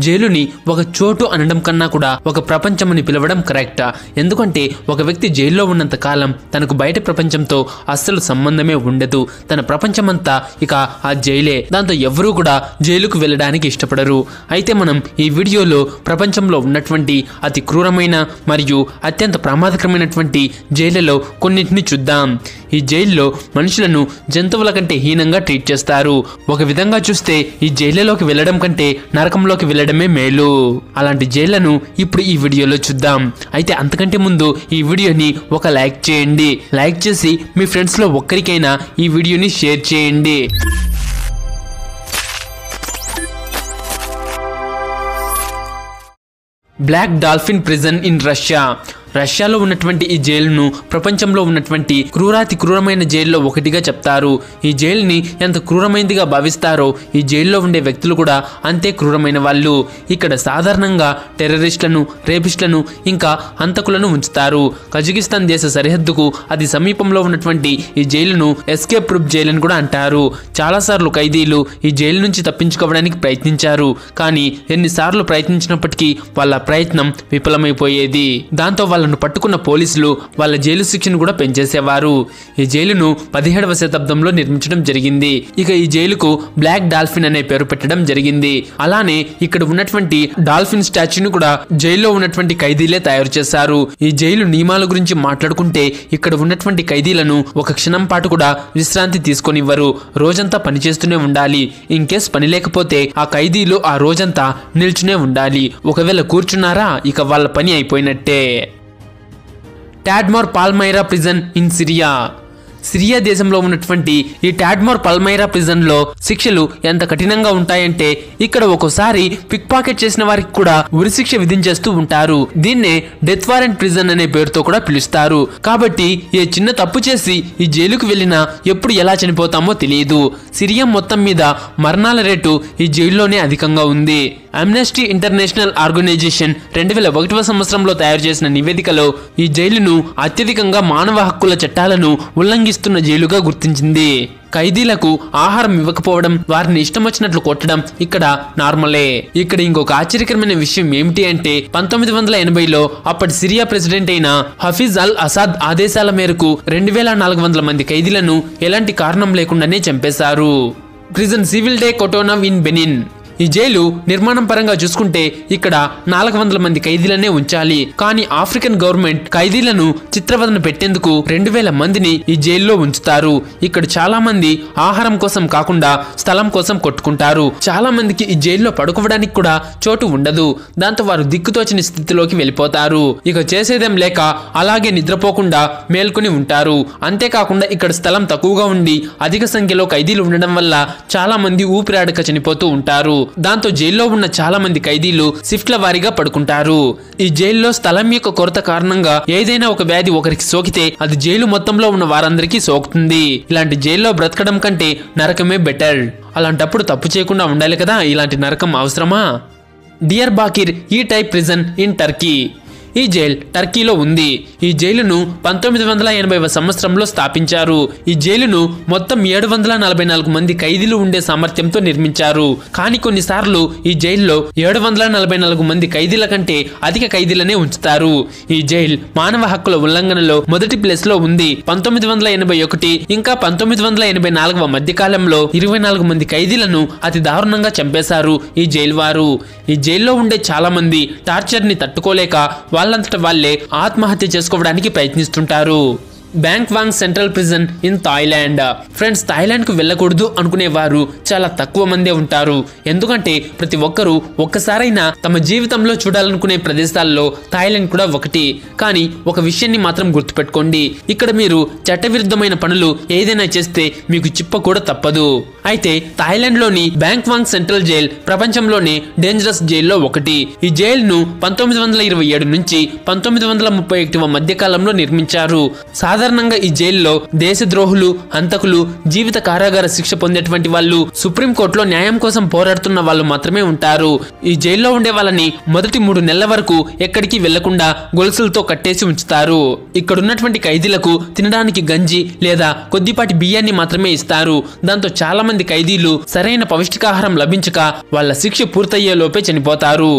జైలుని ఒక చోటు అనడం కన్నా కూడా ఒక ప్రపంచమని పిలవడం కరెక్టా. ఎందుకంటే ఒక వ్యక్తి జైల్లో ఉన్నంత కాలం తనకు బయట ప్రపంచంతో అస్సలు సంబంధమే ఉండదు. తన ప్రపంచమంతా ఇక ఆ జైలే. దాంతో ఎవరూ కూడా జైలుకు వెళ్ళడానికి ఇష్టపడరు. అయితే మనం ఈ వీడియోలో ప్రపంచంలో ఉన్నటువంటి అతి క్రూరమైన మరియు అత్యంత ప్రమాదకరమైనటువంటి జైళ్లలో కొన్నింటిని చూద్దాం. ఈ జైల్లో మనుషులను జంతువుల కంటే హీనంగా ట్రీట్ చేస్తారు. ఒక విధంగా చూస్తే ఈ జైళ్లలోకి వెళ్ళడం కంటే నరకంలోకి వెళ్ళడమే మేలు. అలాంటి జైళ్లను ఇప్పుడు ఈ వీడియోలో చూద్దాం. అయితే అంతకంటే ముందు ఈ వీడియోని ఒక లైక్ చేయండి. లైక్ చేసి మీ ఫ్రెండ్స్ లో ఒక్కరికైనా ఈ వీడియోని షేర్ చేయండి. బ్లాక్ డాల్ఫిన్ ప్రిజన్ ఇన్ రష్యాలో ఉన్నటువంటి ఈ జైలును ప్రపంచంలో ఉన్నటువంటి క్రూరాతి క్రూరమైన జైల్లో ఒకటిగా చెప్తారు. ఈ జైలుని ఎంత క్రూరమైనదిగా భావిస్తారో ఈ జైల్లో ఉండే వ్యక్తులు కూడా అంతే క్రూరమైన వాళ్ళు. ఇక్కడ సాధారణంగా టెర్రరిస్టులను, రేపిస్టులను, ఇంకా హంతకులను ఉంచుతారు. కజకిస్తాన్ దేశ సరిహద్దుకు అతి సమీపంలో ఉన్నటువంటి ఈ జైలును ఎస్కేప్ ప్రూఫ్ జైలు అని కూడా అంటారు. చాలాసార్లు ఖైదీలు ఈ జైలు నుంచి తప్పించుకోవడానికి ప్రయత్నించారు. కానీ ఎన్నిసార్లు ప్రయత్నించినప్పటికీ వాళ్ళ ప్రయత్నం విఫలమైపోయేది. దాంతో వాళ్ళను పట్టుకున్న పోలీసులు వాళ్ళ జైలు శిక్షను కూడా పెంచేసేవారు. ఈ జైలును 17వ శతాబ్దంలో నిర్మించడం జరిగింది. ఇక ఈ జైలుకు బ్లాక్ డాల్ఫిన్ అనే పేరు పెట్టడం జరిగింది. అలానే ఇక్కడ ఉన్నటువంటి డాల్ఫిన్ స్టాచ్యూను కూడా జైల్లో ఉన్నటువంటి ఖైదీలే తయారు చేశారు. ఈ జైలు నియమాల గురించి మాట్లాడుకుంటే ఇక్కడ ఉన్నటువంటి ఖైదీలను ఒక క్షణం పాటు కూడా విశ్రాంతి తీసుకొనివ్వరు. రోజంతా పనిచేస్తూనే ఉండాలి. ఇన్ కేస్ పని లేకపోతే ఆ ఖైదీలు ఆ రోజంతా నిల్చునే ఉండాలి. ఒకవేళ కూర్చున్నారా ఇక వాళ్ళ పని అయిపోయినట్టే. టాడ్మోర్ పాల్మైరా ప్రిజన్ ఇన్ సిరియా దేశంలో ఉన్నటువంటి ఈ టాడ్మోర్ పాల్మైరా ప్రిజన్ లో శిక్షలు ఎంత కఠినంగా ఉంటాయంటే ఇక్కడ ఒక్కోసారి పిక్ పాకెట్ చేసిన వారికి కూడా ఉరిశిక్ష విధించేస్తూ ఉంటారు. దీన్నే డెత్ వారెంట్ ప్రిజన్ అనే పేరుతో కూడా పిలుస్తారు. కాబట్టి ఏ చిన్న తప్పు చేసి ఈ జైలుకు వెళ్ళినా ఎప్పుడు ఎలా చనిపోతామో తెలియదు. సిరియా మొత్తం మీద మరణాల రేటు ఈ జైల్లోనే అధికంగా ఉంది. అమ్నెస్టీ ఇంటర్నేషనల్ ఆర్గనైజేషన్ 2001వ సంవత్సరంలో తయారు చేసిన నివేదికలో ఈ జైలును అత్యధికంగా మానవ హక్కుల చట్టాలను ఉల్లంఘిస్తున్న జైలుగా గుర్తించింది. ఖైదీలకు ఆహారం ఇవ్వకపోవడం, వారిని ఇష్టం వచ్చినట్లు కొట్టడం ఇక్కడ నార్మలే. ఇక్కడ ఇంకొక ఆశ్చర్యకరమైన విషయం ఏమిటి అంటే 1980లో అప్పటి సిరియా ప్రెసిడెంట్ అయిన హఫీజ్ అల్ అసాద్ ఆదేశాల మేరకు 2400 మంది ఖైదీలను ఎలాంటి కారణం లేకుండానే చంపేశారు. Prison civil de Cotonou in Benin. ఈ జైలు నిర్మాణం పరంగా చూసుకుంటే ఇక్కడ 400 మంది ఖైదీలనే ఉంచాలి. కానీ ఆఫ్రికన్ గవర్నమెంట్ ఖైదీలను చిత్రవదన పెట్టేందుకు 2000 మందిని ఈ జైల్లో ఉంచుతారు. ఇక్కడ చాలా మంది ఆహారం కోసం కాకుండా స్థలం కోసం కొట్టుకుంటారు. చాలా మందికి ఈ జైల్లో పడుకోవడానికి కూడా చోటు ఉండదు. దాంతో వారు దిక్కుతోచని స్థితిలోకి వెళ్ళిపోతారు. ఇక చేసేదేం లేక అలాగే నిద్రపోకుండా మేల్కొని ఉంటారు. అంతేకాకుండా ఇక్కడ స్థలం తక్కువగా ఉండి అధిక సంఖ్యలో ఖైదీలు ఉండడం వల్ల చాలా మంది ఊపిరాడక చనిపోతూ ఉంటారు. దాంతో జైల్లో ఉన్న చాలా మంది ఖైదీలు షిఫ్ట్ల వారీగా పడుకుంటారు. ఈ జైల్లో స్థలం యొక్క కొరత కారణంగా ఏదైనా ఒక వ్యాధి ఒకరికి సోకితే అది జైలు మొత్తంలో ఉన్న వారందరికీ సోకుతుంది. ఇలాంటి జైల్లో బ్రతకడం కంటే నరకమే బెటర్. అలాంటప్పుడు తప్పు చేయకుండా ఉండాలి కదా, ఇలాంటి నరకం అవసరమా? డియర్ బాకిర్ ఈ టైప్ ప్రిజన్ ఇన్ టర్కీ. ఈ జైలు టర్కీలో ఉంది. ఈ జైలును 1980వ సంవత్సరంలో స్థాపించారు. ఈ జైలును మొత్తం 744 మంది ఖైదీలు ఉండే సామర్థ్యంతో నిర్మించారు. కానీ కొన్నిసార్లు ఈ జైల్లో 744 మంది ఖైదీల కంటే అధిక ఖైదీలనే ఉంచుతారు. ఈ జైలు మానవ హక్కుల ఉల్లంఘనలో మొదటి ప్లేస్ లో ఉంది. 1981 ఇంకా 1984వ మధ్య కాలంలో 24 మంది ఖైదీలను అతి దారుణంగా చంపేశారు ఈ జైలు వారు. ఈ జైల్లో ఉండే చాలా మంది టార్చర్ ని తట్టుకోలేక వాళ్ళంతట వాళ్ళే ఆత్మహత్య చేసుకోవడానికి ప్రయత్నిస్తుంటారు. Bang Kwang central prison in Thailand. Friends, Thailand కు వెళ్ళకూడదు అనుకునేవారు చాలా తక్కువ మందే ఉంటారు. ఎందుకంటే ప్రతి ఒక్కరూ ఒక్కసారైనా తమ జీవితంలో చూడాలనుకునే ప్రదేశాల్లో థాయిలాండ్ కూడా ఒకటి. కానీ ఒక విషయాన్ని మాత్రం గుర్తుపెట్టుకోండి, ఇక్కడ మీరు చట్టవిరుద్ధమైన పనులు ఏదైనా చేస్తే మీకు చిప్ప కూడా తప్పదు. అయితే థాయిలాండ్ లోని బ్యాంక్వాంగ్ సెంట్రల్ జైల్ ప్రపంచంలోనే డేంజరస్ జైల్లో ఒకటి. ఈ జైలును 1927 నుంచి 1931 మధ్య కాలంలో నిర్మించారు. సాధారణంగా ఈ జైల్లో దేశద్రోహులు, హంతకులు, జీవిత కారాగార శిక్ష పొందేటువంటి వాళ్ళు, సుప్రీంకోర్టులో న్యాయం కోసం పోరాడుతున్న వాళ్ళు మాత్రమే ఉంటారు. ఈ జైల్లో ఉండే వాళ్ళని మొదటి 3 నెలల వరకు ఎక్కడికి వెళ్లకుండా గొలుసులతో కట్టేసి ఉంచుతారు. ఇక్కడున్నటువంటి ఖైదీలకు తినడానికి గంజి లేదా కొద్దిపాటి బియ్యాన్ని మాత్రమే ఇస్తారు. దాంతో చాలా మంది ఖైదీలు సరైన పౌష్టికాహారం లభించక వాళ్ళ శిక్ష పూర్తయ్యే లోపే చనిపోతారు.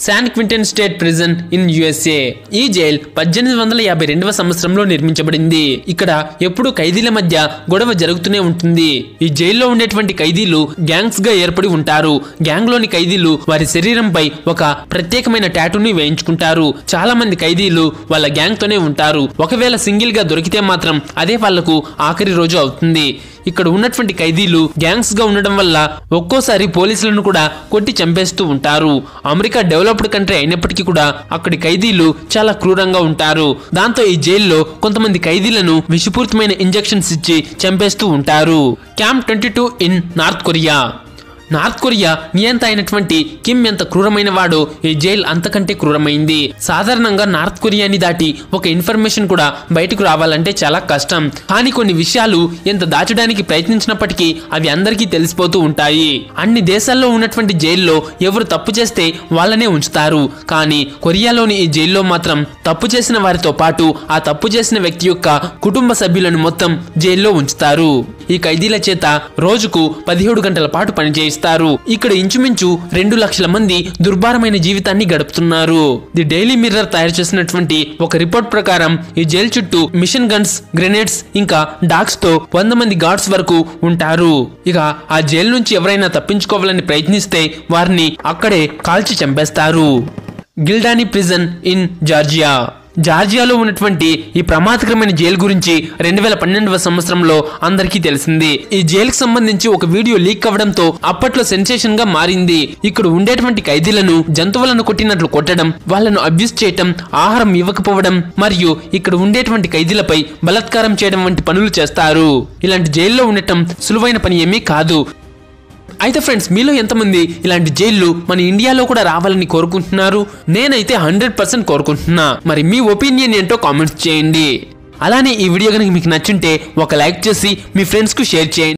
San Quinton state prison in USA. ఈ జైల్ 1852వ సంవత్సరంలో నిర్మించబడింది. ఇక్కడ ఎప్పుడూ ఖైదీల మధ్య గొడవ జరుగుతూనే ఉంటుంది. ఈ జైల్లో ఉండేటువంటి ఖైదీలు గ్యాంగ్స్ గా ఏర్పడి ఉంటారు. గ్యాంగ్ లోని ఖైదీలు వారి శరీరంపై ఒక ప్రత్యేకమైన టాటూని వేయించుకుంటారు. చాలా మంది ఖైదీలు వాళ్ళ గ్యాంగ్ తోనే ఉంటారు. ఒకవేళ సింగిల్ గా దొరికితే మాత్రం అదే వాళ్లకు ఆఖరి రోజు అవుతుంది. ఇక్కడ ఉన్నటువంటి ఖైదీలు గ్యాంగ్స్ గా ఉండడం వల్ల ఒక్కోసారి పోలీసులను కూడా కొట్టి చంపేస్తూ ఉంటారు. అమెరికా డెవలప్డ్ కంట్రీ అయినప్పటికీ కూడా అక్కడి ఖైదీలు చాలా క్రూరంగా ఉంటారు. దాంతో ఈ జైల్లో కొంతమంది ఖైదీలను విషపూరితమైన ఇంజెక్షన్స్ ఇచ్చి చంపేస్తూ ఉంటారు. Camp 22 in north Korea. North Korea నియంత అయినటువంటి కిమ్ ఎంత క్రూరమైన వాడో ఈ జైల్ అంతకంటే క్రూరమైంది. సాధారణంగా నార్త్ కొరియాని దాటి ఒక ఇన్ఫర్మేషన్ కూడా బయటకు రావాలంటే చాలా కష్టం. కానీ కొన్ని విషయాలు ఎంత దాచడానికి ప్రయత్నించినప్పటికీ అవి అందరికీ తెలిసిపోతూ ఉంటాయి. అన్ని దేశాల్లో ఉన్నటువంటి జైల్లో ఎవరు తప్పు చేస్తే వాళ్ళనే ఉంచుతారు. కానీ కొరియాలోని ఈ జైల్లో మాత్రం తప్పు చేసిన వారితో పాటు ఆ తప్పు చేసిన వ్యక్తి యొక్క కుటుంబ సభ్యులను మొత్తం జైల్లో ఉంచుతారు. ఈ ఖైదీల చేత రోజుకు 17 గంటల పాటు పనిచేయిస్తారు. ఇక్కడ ఇంచుమించు 2 లక్షల మంది దుర్భరమైన జీవితాన్ని గడుపుతున్నారు. ది డైలీ మిర్రర్ తయారు చేసినటువంటి ఒక రిపోర్ట్ ప్రకారం ఈ జైలు చుట్టూ మిషన్ గన్స్, గ్రెనేడ్స్ ఇంకా డాగ్స్ తో 100 మంది గార్డ్స్ వరకు ఉంటారు. ఇక ఆ జైలు నుంచి ఎవరైనా తప్పించుకోవాలని ప్రయత్నిస్తే వారిని అక్కడే కాల్చి చంపేస్తారు. గిల్డానీ ప్రిజన్ ఇన్ జార్జియా. జార్జియాలో ఉన్నటువంటి ఈ ప్రమాదకరమైన జైలు గురించి 2012వ సంవత్సరంలో అందరికీ తెలిసింది. ఈ జైలుకు సంబంధించి ఒక వీడియో లీక్ అవ్వడంతో అప్పట్లో సెన్సేషన్ గా మారింది. ఇక్కడ ఉండేటువంటి ఖైదీలను జంతువులను కొట్టినట్లు కొట్టడం, వాళ్ళను అబ్యూస్ చేయటం, ఆహారం ఇవ్వకపోవడం మరియు ఇక్కడ ఉండేటువంటి ఖైదీలపై బలాత్కారం చేయడం వంటి పనులు చేస్తారు. ఇలాంటి జైల్లో ఉండటం సులువైన పని ఏమీ కాదు. అయితే ఫ్రెండ్స్, మీలో ఎంతమంది ఇలాంటి జైళ్లు మన ఇండియాలో కూడా రావాలని కోరుకుంటున్నారు? నేనైతే 100% కోరుకుంటున్నా. మరి మీ ఒపీనియన్ ఏంటో కామెంట్స్ చేయండి. అలానే ఈ వీడియో కనుక మీకు నచ్చుంటే ఒక లైక్ చేసి మీ ఫ్రెండ్స్ కు షేర్ చేయండి.